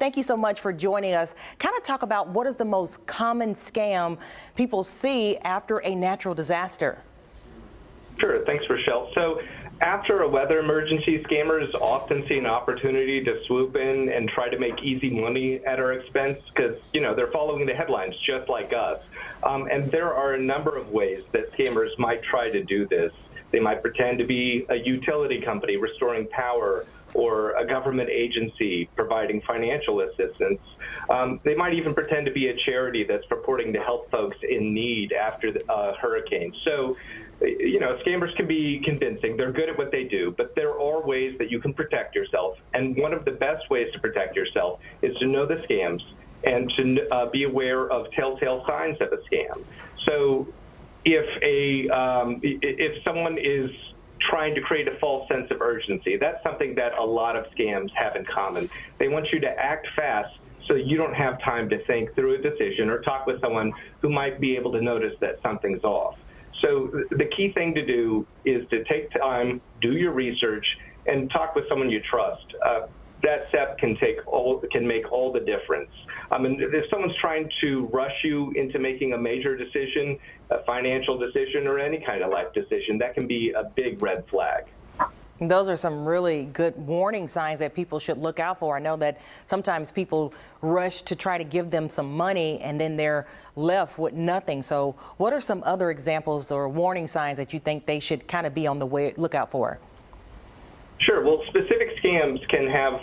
thank you so much for joining us. Kind of talk about what is the most common scam people see after a natural disaster. Sure, thanks, Rochelle. So after a weather emergency, scammers often see an opportunity to swoop in and try to make easy money at our expense because, they're following the headlines just like us. And there are a number of ways that scammers might try to do this. They might pretend to be a utility company restoring power or a government agency providing financial assistance. They might even pretend to be a charity that's purporting to help folks in need after a hurricane. So, scammers can be convincing. They're good at what they do, but there are ways that you can protect yourself. And one of the best ways to protect yourself is to know the scams and to be aware of telltale signs of a scam. So if someone is trying to create a false sense of urgency, that's something that a lot of scams have in common. They want you to act fast so you don't have time to think through a decision or talk with someone who might be able to notice that something's off. So the key thing to do is to take time, do your research, and talk with someone you trust. That step can make all the difference. And if someone's trying to rush you into making a major decision, a financial decision, or any kind of life decision, that can be a big red flag. Those are some really good warning signs that people should look out for. I know that sometimes people rush to try to give them some money and then they're left with nothing. So what are some other examples or warning signs that you think they should kind of be on the lookout for? Sure. Well, specific scams can have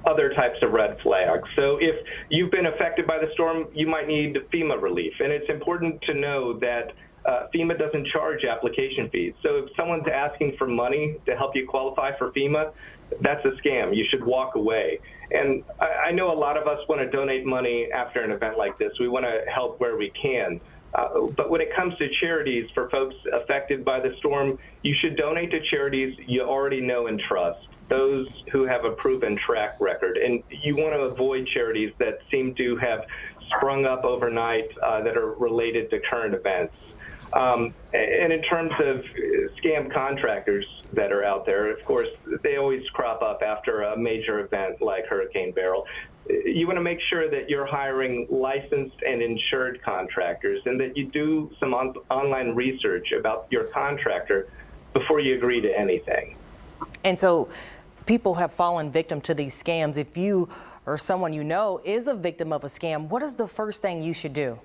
other types of red flags. So if you've been affected by the storm, you might need FEMA relief. And it's important to know that FEMA doesn't charge application fees. So if someone's asking for money to help you qualify for FEMA, that's a scam. You should walk away. And I know a lot of us want to donate money after an event like this. We want to help where we can. But when it comes to charities for folks affected by the storm, you should donate to charities you already know and trust, those who have a proven track record. And you want to avoid charities that seem to have sprung up overnight that are related to current events. And in terms of scam contractors that are out there, of course, they always crop up after a major event like Hurricane Beryl. You want to make sure that you're hiring licensed and insured contractors and that you do some online research about your contractor before you agree to anything. And so people have fallen victim to these scams. If you or someone you know is a victim of a scam, what is the first thing you should do?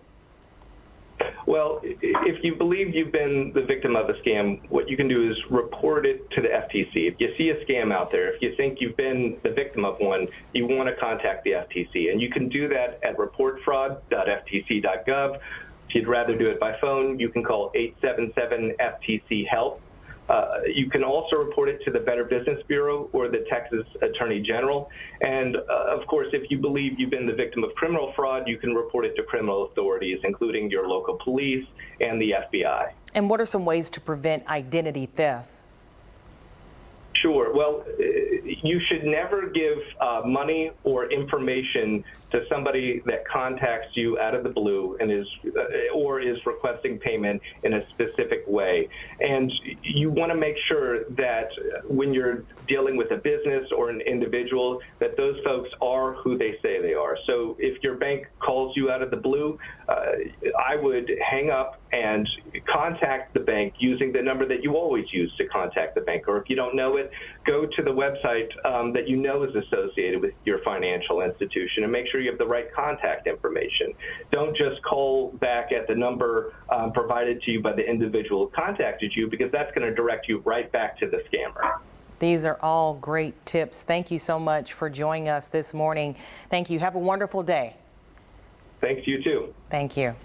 Well, if you believe you've been the victim of a scam, what you can do is report it to the FTC. If you see a scam out there, if you think you've been the victim of one, you want to contact the FTC. And you can do that at reportfraud.ftc.gov. If you'd rather do it by phone, you can call 877-FTC-HELP. You can also report it to the Better Business Bureau or the Texas Attorney General. And of course, if you believe you've been the victim of criminal fraud, you can report it to criminal authorities, including your local police and the FBI. And what are some ways to prevent identity theft? Sure. Well, you should never give money or information to somebody that contacts you out of the blue and is requesting payment in a specific way. And you want to make sure that when you're dealing with a business or an individual, that those folks are who they say they are. So if your bank calls you out of the blue, I would hang up and contact the bank using the number that you always use to contact the bank. Or if you don't know it, go to the website that you know is associated with your financial institution and make sure you have the right contact information. Don't just call back at the number provided to you by the individual who contacted you, because that's going to direct you right back to the scammer. These are all great tips. Thank you so much for joining us this morning. Thank you. Have a wonderful day. Thanks, you too. Thank you.